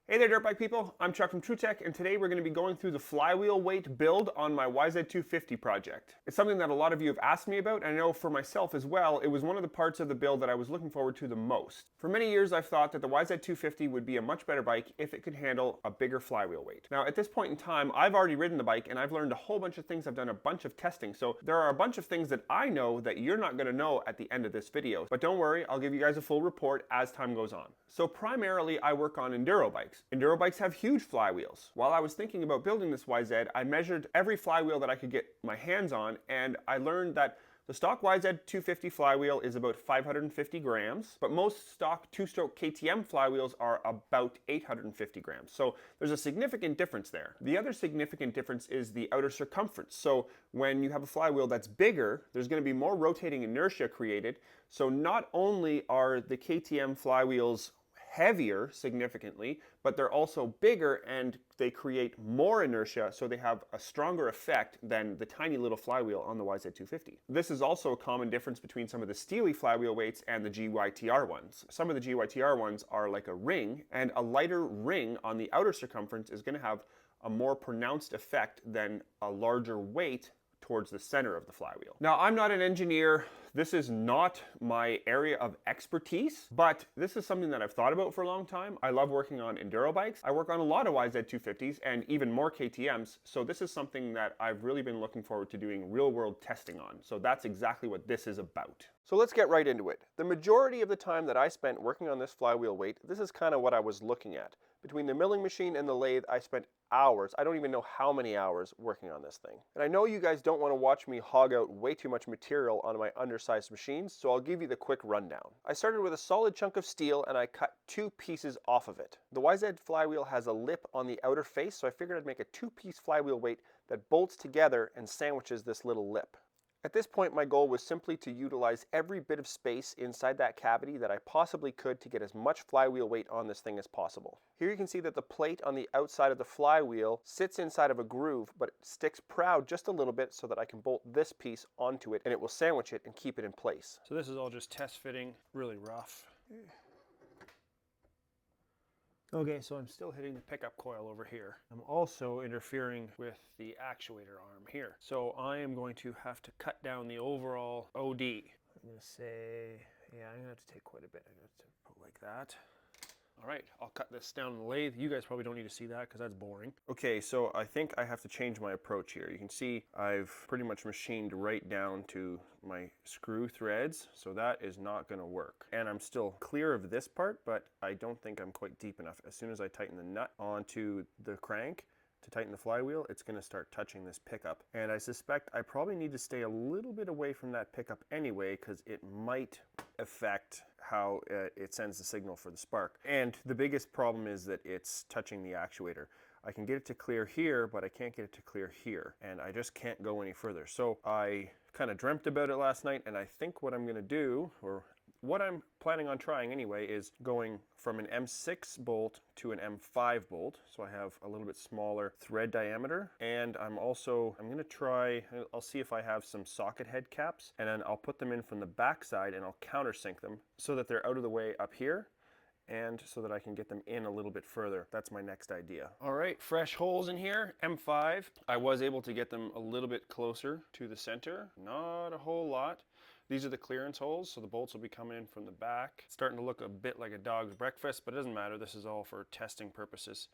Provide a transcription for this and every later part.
Hey there, dirt bike people. I'm Chuck from TrueTech, and today we're going to be going through the flywheel weight build on my YZ250 project. It's something that a lot of you have asked me about, and I know for myself as well, it was one of the parts of the build that I was looking forward to the most. For many years, I've thought that the YZ250 would be a much better bike if it could handle a bigger flywheel weight. Now, at this point in time, I've already ridden the bike, and I've learned a whole bunch of things. I've done a bunch of testing, so there are a bunch of things that I know that you're not going to know at the end of this video. But don't worry, I'll give you guys a full report as time goes on. So primarily, I work on enduro bikes. Enduro bikes have huge flywheels. While I was thinking about building this YZ, I measured every flywheel that I could get my hands on, and I learned that the stock YZ250 flywheel is about 550 grams, but most stock two-stroke KTM flywheels are about 850 grams. So there's a significant difference there. The other significant difference is the outer circumference. So when you have a flywheel that's bigger, there's going to be more rotating inertia created. So not only are the KTM flywheels heavier significantly, but they're also bigger and they create more inertia, so they have a stronger effect than the tiny little flywheel on the YZ250. This is also a common difference between some of the Steely flywheel weights and the GYTR ones. Some of the GYTR ones are like a ring, and a lighter ring on the outer circumference is going to have a more pronounced effect than a larger weight towards the center of the flywheel. Now, I'm not an engineer. This is not my area of expertise, but this is something that I've thought about for a long time. I love working on enduro bikes. I work on a lot of YZ250s and even more KTMs, so this is something that I've really been looking forward to doing real-world testing on. So that's exactly what this is about. So let's get right into it. The majority of the time that I spent working on this flywheel weight, this is kind of what I was looking at. Between the milling machine and the lathe, I spent hours. I don't even know how many hours working on this thing. And I know you guys don't want to watch me hog out way too much material on my undersized machines, so I'll give you the quick rundown. I started with a solid chunk of steel and I cut two pieces off of it. The YZ flywheel has a lip on the outer face, so I figured I'd make a two-piece flywheel weight that bolts together and sandwiches this little lip. At this point, my goal was simply to utilize every bit of space inside that cavity that I possibly could to get as much flywheel weight on this thing as possible. Here you can see that the plate on the outside of the flywheel sits inside of a groove, but it sticks proud just a little bit so that I can bolt this piece onto it and it will sandwich it and keep it in place. So this is all just test fitting, really rough. Okay, so I'm still hitting the pickup coil over here. I'm also interfering with the actuator arm here. So I am going to have to cut down the overall OD. I'm going to say, yeah, I'm going to have to take quite a bit. I'm going to have to put like that. All right, I'll cut this down in the lathe. You guys probably don't need to see that because that's boring. Okay, so I think I have to change my approach here. You can see I've pretty much machined right down to my screw threads, so that is not going to work. And I'm still clear of this part, but I don't think I'm quite deep enough. As soon as I tighten the nut onto the crank to tighten the flywheel, it's going to start touching this pickup. And I suspect I probably need to stay a little bit away from that pickup anyway, because it might affect how it sends the signal for the spark. And the biggest problem is that it's touching the actuator. I can get it to clear here, but I can't get it to clear here, and I just can't go any further. So I kind of dreamt about it last night, and I think what I'm going to do, or what I'm planning on trying anyway, is going from an M6 bolt to an M5 bolt. So I have a little bit smaller thread diameter, and I'm going to try, I'll see if I have some socket head caps, and then I'll put them in from the back side and I'll countersink them so that they're out of the way up here, and so that I can get them in a little bit further. That's my next idea. All right, fresh holes in here, M5. I was able to get them a little bit closer to the center, not a whole lot. These are the clearance holes, so the bolts will be coming in from the back. It's starting to look a bit like a dog's breakfast, but it doesn't matter. This is all for testing purposes.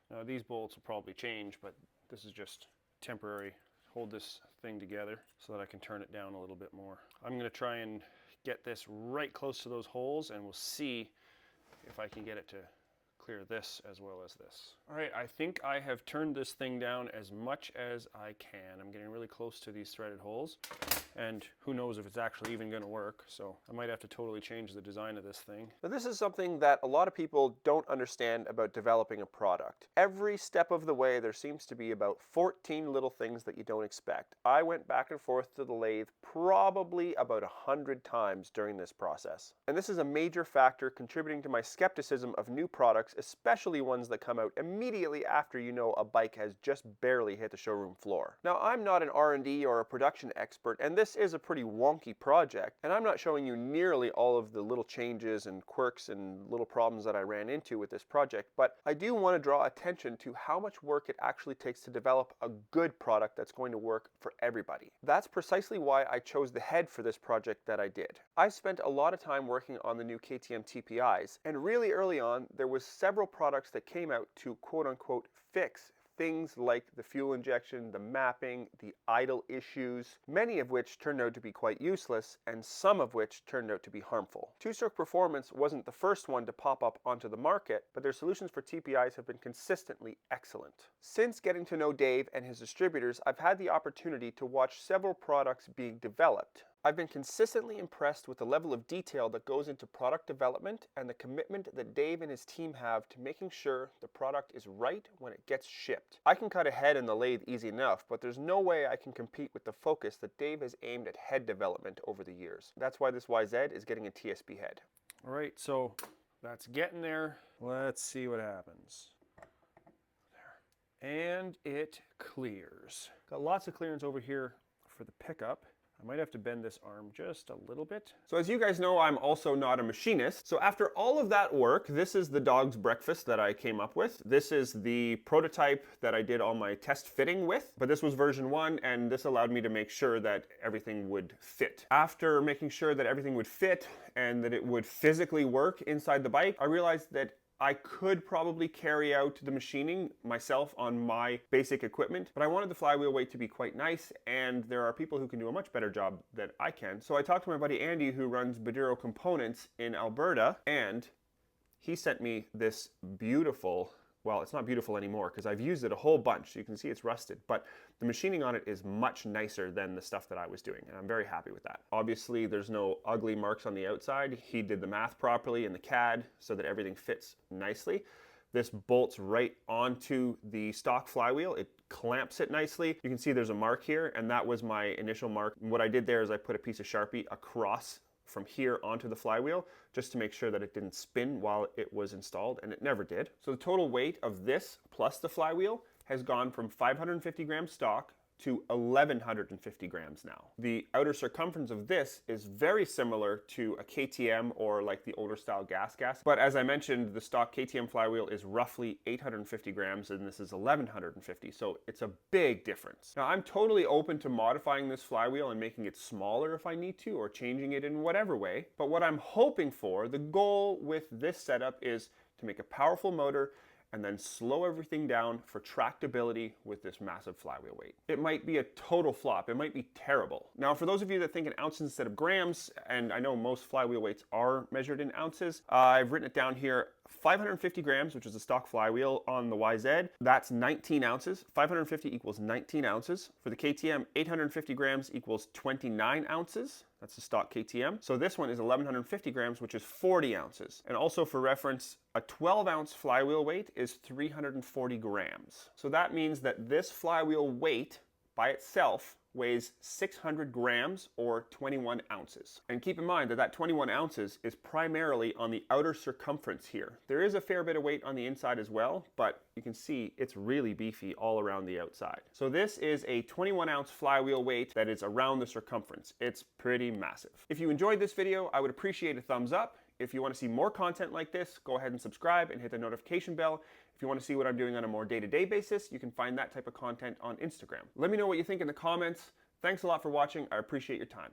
Now these bolts will probably change, but this is just temporary. Hold this thing together so that I can turn it down a little bit more. I'm going to try and get this right close to those holes, and we'll see if I can get it to clear this as well as this. All right, I think I have turned this thing down as much as I can. I'm getting really close to these threaded holes, and who knows if it's actually even going to work, so I might have to totally change the design of this thing. Now, this is something that a lot of people don't understand about developing a product. Every step of the way, there seems to be about 14 little things that you don't expect. I went back and forth to the lathe probably about 100 times during this process. And this is a major factor contributing to my skepticism of new products, especially ones that come out immediately after you know a bike has just barely hit the showroom floor. Now, I'm not an R&D or a production expert, and this is a pretty wonky project, and I'm not showing you nearly all of the little changes and quirks and little problems that I ran into with this project, but I do want to draw attention to how much work it actually takes to develop a good product that's going to work for everybody. That's precisely why I chose the head for this project that I did. I spent a lot of time working on the new KTM TPIs, and really early on there was several products that came out to quote-unquote fix things like the fuel injection, the mapping, the idle issues, many of which turned out to be quite useless, and some of which turned out to be harmful. Two-stroke performance wasn't the first one to pop up onto the market, but their solutions for TPIs have been consistently excellent. Since getting to know Dave and his distributors, I've had the opportunity to watch several products being developed. I've been consistently impressed with the level of detail that goes into product development and the commitment that Dave and his team have to making sure the product is right when it gets shipped. I can cut a head in the lathe easy enough, but there's no way I can compete with the focus that Dave has aimed at head development over the years. That's why this YZ is getting a TSB head. All right, so that's getting there. Let's see what happens. There. And it clears. Got lots of clearance over here for the pickup. I might have to bend this arm just a little bit. So as you guys know, I'm also not a machinist. So after all of that work, this is the dog's breakfast that I came up with. This is the prototype that I did all my test fitting with, but this was version 1, and this allowed me to make sure that everything would fit. After making sure that everything would fit and that it would physically work inside the bike, I realized that I could probably carry out the machining myself on my basic equipment, but I wanted the flywheel weight to be quite nice, and there are people who can do a much better job than I can. So I talked to my buddy Andy, who runs Enduro Components in Alberta, and he sent me this beautiful, well, it's not beautiful anymore because I've used it a whole bunch. You can see it's rusted, but the machining on it is much nicer than the stuff that I was doing, and I'm very happy with that. Obviously, there's no ugly marks on the outside. He did the math properly in the CAD so that everything fits nicely. This bolts right onto the stock flywheel. It clamps it nicely. You can see there's a mark here, and that was my initial mark. And what I did there is I put a piece of Sharpie across from here onto the flywheel just to make sure that it didn't spin while it was installed, and it never did. So the total weight of this plus the flywheel has gone from 550 grams stock to 1150 grams now. The outer circumference of this is very similar to a KTM or like the older style gas, but as I mentioned, the stock KTM flywheel is roughly 850 grams and this is 1150, so it's a big difference. Now I'm totally open to modifying this flywheel and making it smaller if I need to, or changing it in whatever way, but what I'm hoping for, the goal with this setup is to make a powerful motor and then slow everything down for tractability with this massive flywheel weight. It might be a total flop. It might be terrible. Now, for those of you that think in ounces instead of grams, and I know most flywheel weights are measured in ounces, I've written it down here. 550 grams, which is the stock flywheel on the YZ, that's 19 ounces. 550 equals 19 ounces. For the KTM, 850 grams equals 29 ounces. That's the stock KTM. So this one is 1150 grams, which is 40 ounces. And also for reference, a 12-ounce flywheel weight is 340 grams. So that means that this flywheel weight by itself weighs 600 grams or 21 ounces. And keep in mind that that 21 ounces is primarily on the outer circumference here. There is a fair bit of weight on the inside as well, but you can see it's really beefy all around the outside. So this is a 21 ounce flywheel weight that is around the circumference. It's pretty massive. If you enjoyed this video, I would appreciate a thumbs up. If you want to see more content like this, go ahead and subscribe and hit the notification bell. If you want to see what I'm doing on a more day-to-day basis, you can find that type of content on Instagram. Let me know what you think in the comments. Thanks a lot for watching. I appreciate your time.